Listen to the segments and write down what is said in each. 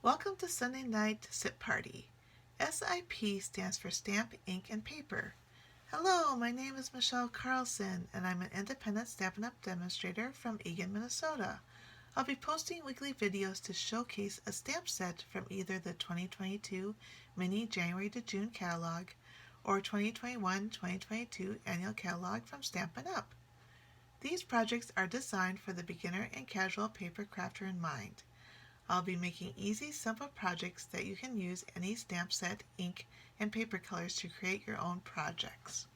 Welcome to Sunday Night SIP Party. S.I.P stands for Stamp, Ink, and Paper. Hello, my name is Michelle Carlson, and I'm an independent Stampin' Up! Demonstrator from Eagan, Minnesota. I'll be posting weekly videos to showcase a stamp set from either the 2022 Mini January to June catalog or 2021-2022 annual catalog from Stampin' Up! These projects are designed for the beginner and casual paper crafter in mind. I'll be making easy, simple projects that you can use any stamp set, ink, and paper colors to create your own projects.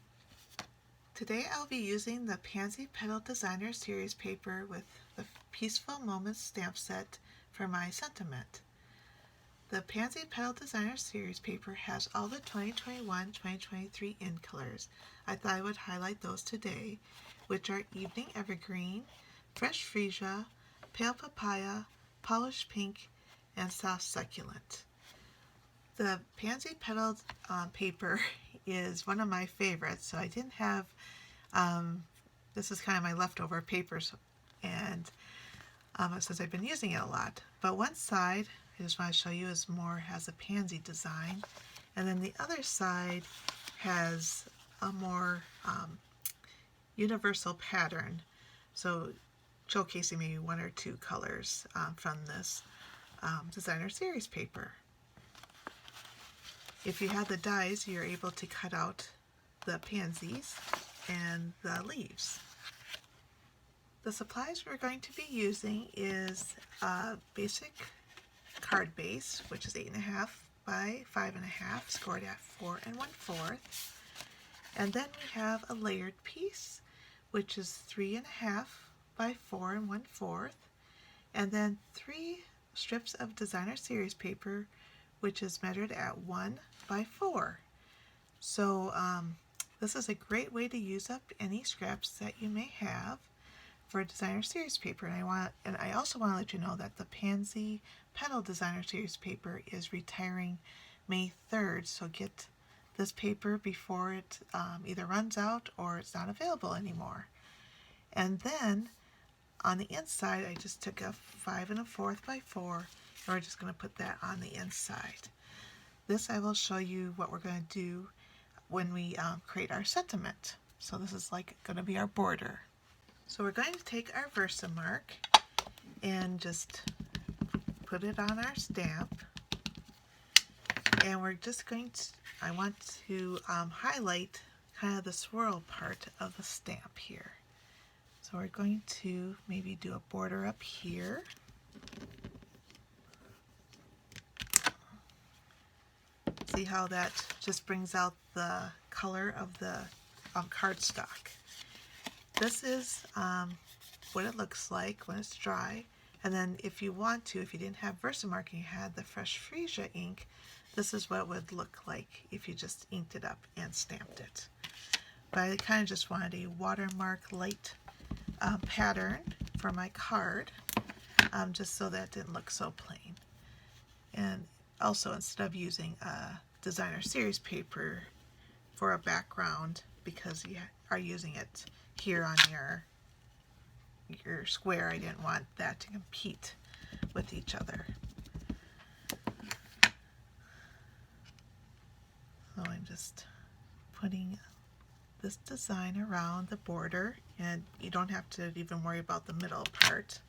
Today I'll be using the Pansy Petal Designer Series paper with the Peaceful Moments stamp set for my sentiment. The Pansy Petal Designer Series paper has all the 2021-2023 in colors. I thought I would highlight those today, which are Evening Evergreen, Fresh Freesia, Pale Papaya, Polished Pink, and Soft Succulent. The Pansy Petal paper is one of my favorites, so I didn't have, this is kind of my leftover papers, and since I've been using it a lot. But one side, I just want to show you, has a pansy design, and then the other side has a more universal pattern, so showcasing maybe one or two colors from this designer series paper. If you have the dies, you're able to cut out the pansies and the leaves. The supplies we're going to be using is a basic card base, which is 8.5 by 5.5, scored at 4 1/4. And then we have a layered piece, which is 3.5 by 4 1/4, and then 3 strips of designer series paper, which is measured at 1 by 4. So this is a great way to use up any scraps that you may have for designer series paper. And I also want to let you know that the Pansy Petal Designer Series paper is retiring May 3rd, so get this paper before it either runs out or it's not available anymore. And then on the inside, I just took a 5 1/4 by 4, and we're just going to put that on the inside. This I will show you what we're going to do when we create our sentiment. So this is like going to be our border. So we're going to take our Versamark and just put it on our stamp, and we're just going to, I want to highlight kind of the swirl part of the stamp here. So we're going to maybe do a border up here. See how that just brings out the color of the cardstock. This is what it looks like when it's dry. And then if you want to, if you didn't have Versamark and you had the Fresh Freesia ink, this is what it would look like if you just inked it up and stamped it. But I kind of just wanted a watermark light pattern for my card, just so that it didn't look so plain. And also, instead of using a designer series paper for a background, because you are using it here on your square, I didn't want that to compete with each other. So I'm just putting this design around the border, and you don't have to even worry about the middle part.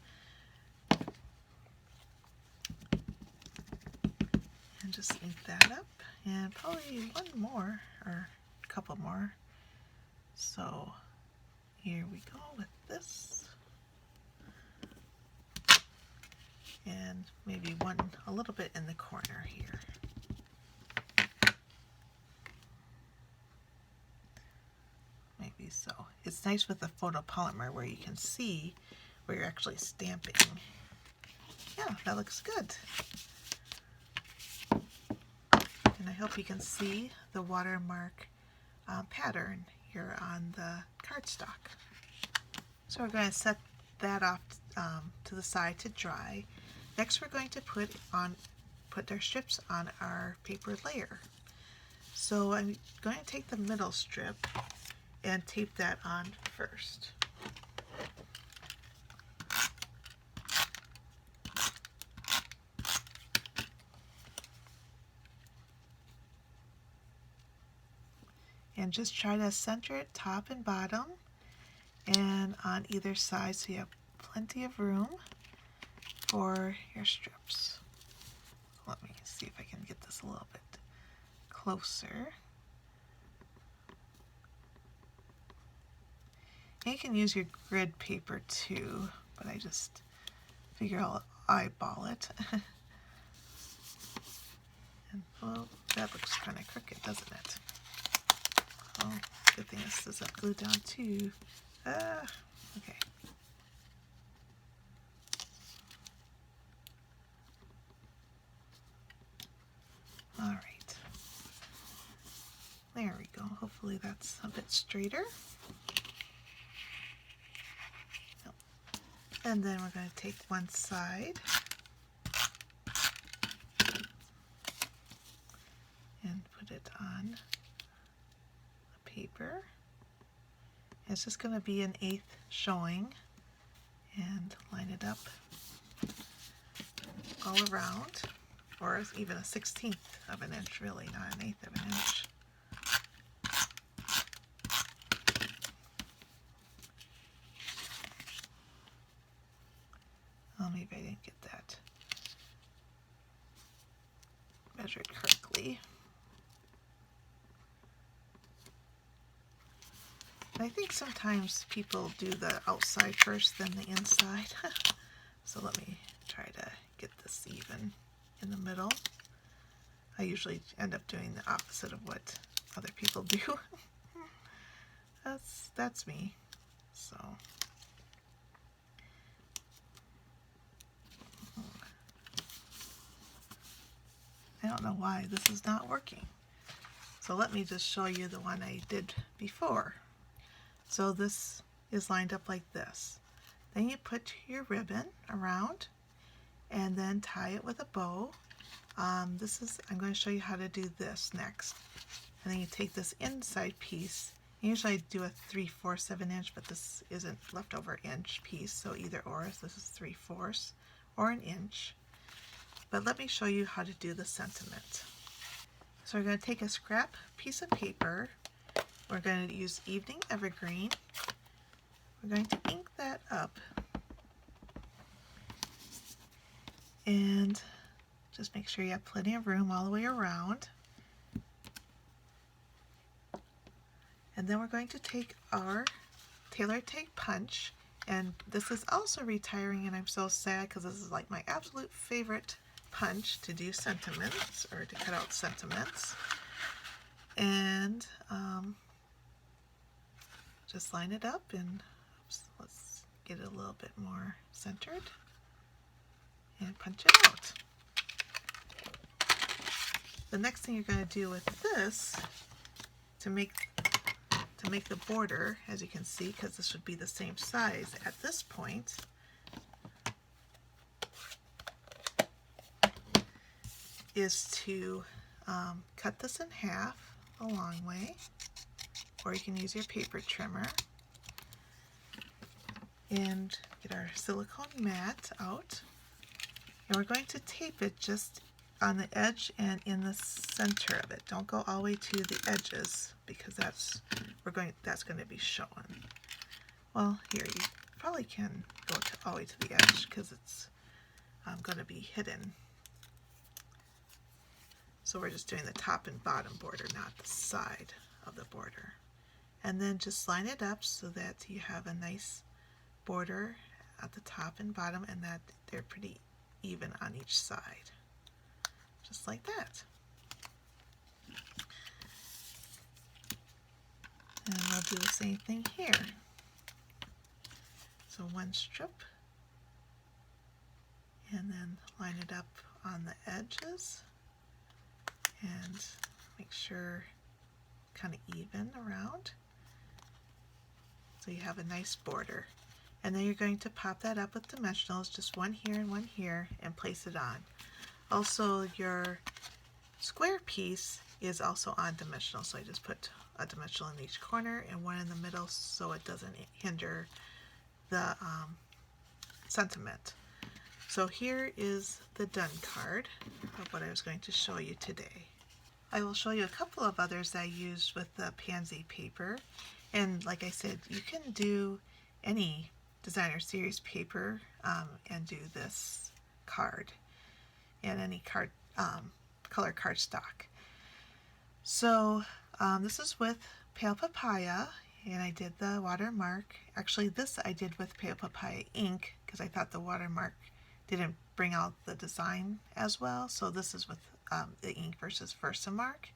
And just ink that up, and probably one more or a couple more. So here we go with this, and maybe one a little bit in the corner here. Maybe so. It's nice with the photopolymer where you can see where you're actually stamping. Yeah, that looks good. And I hope you can see the watermark pattern here on the cardstock. So we're going to set that off to the side to dry. Next, we're going to put our strips on our paper layer. So I'm going to take the middle strip and tape that on first. and just try to center it top and bottom and on either side so you have plenty of room for your strips. Let me see if I can get this a little bit closer. And you can use your grid paper too, but I just figure I'll eyeball it. And well, that looks kind of crooked, doesn't it? Oh, good thing this isn't glued down too. Okay. All right. There we go. Hopefully that's a bit straighter. And then we're going to take one side and put it on the paper. It's just going to be an 1/8 showing, and line it up all around, or even a 1/16 of an inch, really, not an 1/8 of an inch. Oh, maybe I didn't get that measured correctly. I think sometimes people do the outside first, then the inside. So let me try to get this even in the middle. I usually end up doing the opposite of what other people do. That's me. So I don't know why this is not working. So let me just show you the one I did before. So this is lined up like this. Then you put your ribbon around and then tie it with a bow. I'm going to show you how to do this next. And then you take this inside piece. Usually I do a 3/4 of an inch, but this isn't leftover inch piece, so either or. So this is 3/4 or an inch. But let me show you how to do the sentiment. So we're going to take a scrap piece of paper. We're going to use Evening Evergreen. We're going to ink that up. And just make sure you have plenty of room all the way around. And then we're going to take our Tailor Take Punch. And this is also retiring, and I'm so sad because this is like my absolute favorite punch to do sentiments, or to cut out sentiments. And just line it up, and let's get it a little bit more centered and punch it out. The next thing you're going to do with this to make the border, as you can see, because this would be the same size at this point, is to cut this in half a long way, or you can use your paper trimmer, and get our silicone mat out, and we're going to tape it just on the edge and in the center of it. Don't go all the way to the edges, because that's going to be shown. Well, here you probably can go all the way to the edge because it's going to be hidden. So we're just doing the top and bottom border, not the side of the border. And then just line it up so that you have a nice border at the top and bottom, and that they're pretty even on each side. Just like that. And we'll do the same thing here. So one strip, and then line it up on the edges, and make sure kind of even around, so you have a nice border. And then you're going to pop that up with dimensionals, just one here and one here, and place it on. Also, your square piece is also on dimensional, so I just put a dimensional in each corner and one in the middle so it doesn't hinder the sentiment. So here is the done card of what I was going to show you today. I will show you a couple of others I used with the pansy paper. And like I said, you can do any designer series paper and do this card and any card color cardstock. So this is with Pale Papaya, and I did the watermark. Actually, this I did with Pale Papaya ink because I thought the watermark didn't bring out the design as well. So this is with the ink versus Versamark.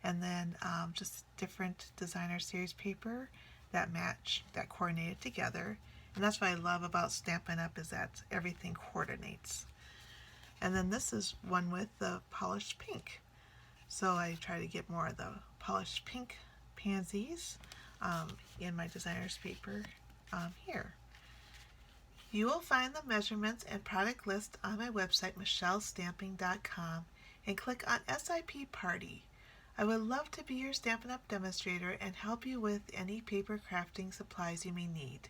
And then just different designer series paper that match, that coordinated together. And that's what I love about Stampin' Up! Is that everything coordinates. And then this is one with the polished pink. So I try to get more of the polished pink pansies in my designer's paper here. You will find the measurements and product list on my website, michellesstamping.com, and click on S.I.P Party. I would love to be your Stampin' Up! Demonstrator and help you with any paper crafting supplies you may need.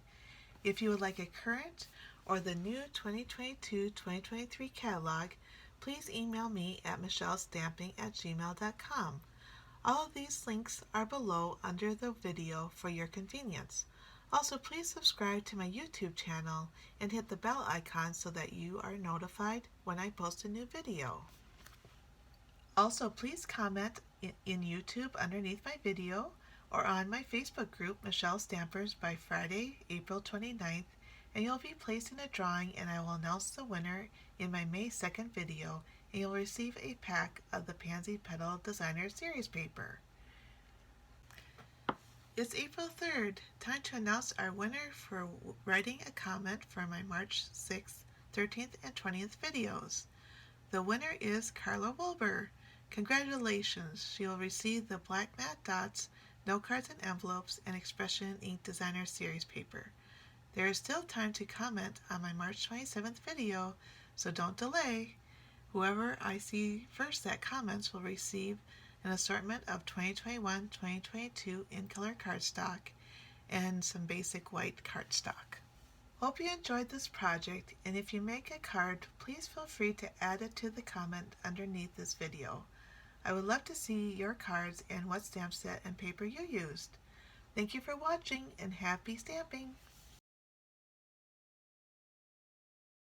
If you would like a current or the new 2022-2023 catalog, please email me at michellesstamping@gmail.com. All of these links are below under the video for your convenience. Also, please subscribe to my YouTube channel and hit the bell icon so that you are notified when I post a new video. Also, please comment in YouTube underneath my video or on my Facebook group, Michelle Stampers, by Friday, April 29th, and you'll be placed in a drawing, and I will announce the winner in my May 2nd video, and you'll receive a pack of the Pansy Petal Designer Series paper. It's April 3rd, time to announce our winner for writing a comment for my March 6th, 13th, and 20th videos. The winner is Carla Wilbur. Congratulations! She will receive the Black Matte Dots, Note Cards and Envelopes, and Expression Ink Designer Series paper. There is still time to comment on my March 27th video, so don't delay. Whoever I see first that comments will receive an assortment of 2021-2022 in color cardstock and some basic white cardstock. Hope you enjoyed this project, and if you make a card, please feel free to add it to the comment underneath this video. I would love to see your cards and what stamp set and paper you used. Thank you for watching, and happy stamping!